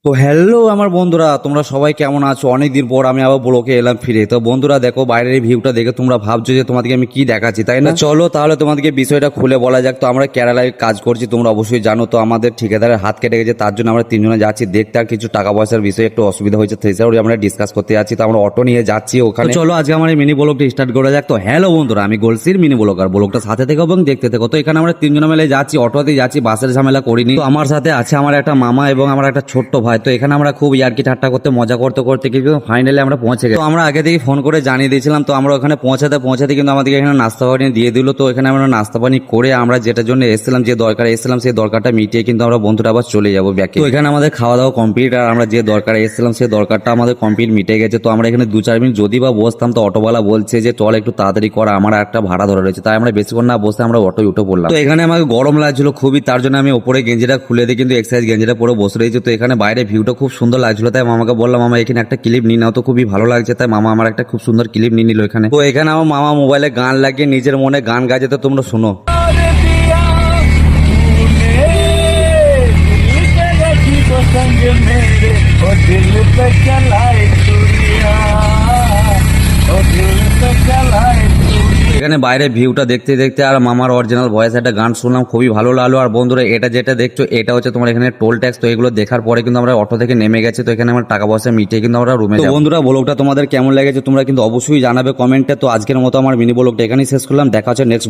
তো হ্যালো আমার বন্ধুরা, তোমরা সবাই কেমন আছো? অনেকদিন পর আমি আবার ব্লকে এলাম ফিরে। তো বন্ধুরা দেখো, বাইরের এই ভিউটা দেখে তোমরা ভাবছো যে তোমাদেরকে আমি কি দেখাচ্ছি, তাই না? চলো তাহলে তোমাদেরকে বিষয়টা খুলে বলা যাক। তো আমরা কেরালায় কাজ করছি, তোমরা অবশ্যই জানো। তো আমাদের ঠিকাদারের হাত কেটে গেছে, তার জন্য আমরা তিনজনে যাচ্ছি দেখতে। আর কিছু টাকা পয়সার বিষয়ে একটু অসুবিধা হয়েছে, সেই আমরা ডিসকাস করতে যাচ্ছি। তো আমরা অটো নিয়ে যাচ্ছি ওখানে। তো চলো আজকে আমার এই মিনি ব্লগটা স্টার্ট করা যাক। তো হ্যালো বন্ধুরা, আমি গোলসির মিনি ব্লগার। ব্লগটা সাথে থেকে এবং দেখতে থেকো। তো এখানে আমরা তিনজনে মিলে যাচ্ছি, অটোতেই যাচ্ছি, বাসের ঝামেলা করিনি। তো আমার সাথে আছে আমার একটা মামা এবং আমার একটা ছোট্ট ভাই। তো এখানে আমরা খুব ইয়ার্কি ঠাট্টা করতে মজা করতে করতে কিন্তু ফাইনালি আমরা পৌঁছে গেছি। তো আমরা আগে থেকে ফোন করে জানিয়ে দিয়েছিলাম। তো আমরা ওখানে পৌঁছাতে কিন্তু আমাদেরকে এখানে নাস্তা পানি দিয়ে দিল। তো এখানে আমরা নাস্তা পানি করে আমরা যেটার জন্য এসেছিলাম, যে দরকার এসেছিলাম, সেই দরকারটা মিটিয়ে কিন্তু আমরা বন্ধুরা আবার চলে যাবো ব্যাকে। তো এখানে আমাদের খাওয়া দাওয়া কমপ্লিট, আর আমরা যে দরকার এসেছিলাম সেই দরকারটা আমাদের কমপ্লিট মিটে গেছে। তো আমরা এখানে 2-4 মিনিট যদি বা বসতাম, তো অটোওয়ালা বলছে যে চল একটু তাড়াতাড়ি করা, আমার একটা ভাড়া ধরে রয়েছে। তাই আমরা বেশিক্ষণ না বসে আমরা অটোয় উঠে পড়লাম। তো এখানে আমাকে গরম লাগছিল খুবই, তার জন্য আমি ওপরে গেঞ্জিটা খুলে দিই, কিন্তু এক্সারসাইজ গেঞ্জিটা পরে বসে রয়েছে। তো এখানে বাইরে ভিউটা খুব সুন্দর লাগছিল, তাই মামাকে বললাম মামা এখানে একটা ক্লিপ নিয়ে নাও, তো খুবই ভালো লাগছে। তাই মামা আমার একটা খুব সুন্দর ক্লিপ নিয়ে নিল এখানে। তো এখানে আমার মামা মোবাইলে গান লাগিয়ে নিজের মনে গান গাইছে, তো তোমরা শোনো। संग मेरे ओ दिल पे चलाए चूड़िया ओ दिल पे चलाए चूड़िया। এখানে বাইরে ভিউটা দেখতে দেখতে আর মামার অরিজিনাল ভয়েস একটা গান শুনলাম, খুবই ভালো লাগলো। আর বন্ধুরা এটা যেটা দেখছো, এটা হচ্ছে তোমার এখানে টোল ট্যাক্স। তো এগুলো দেখার পরে কিন্তু আমরা অটো থেকে নেমে গেছি। তো এখানে আমরা টাকা পয়সা মিটিয়ে কিন্তু আমরা রুমে যাবো। বন্ধুরা ব্লগটা তোমাদের কেমন লেগেছে তোমরা কিন্তু অবশ্যই জানাবে কমেন্টে। তো আজকের মতো আমার মিনি ব্লগটা এখানেই শেষ করলাম, দেখা হচ্ছে নেক্সট ব্লগ।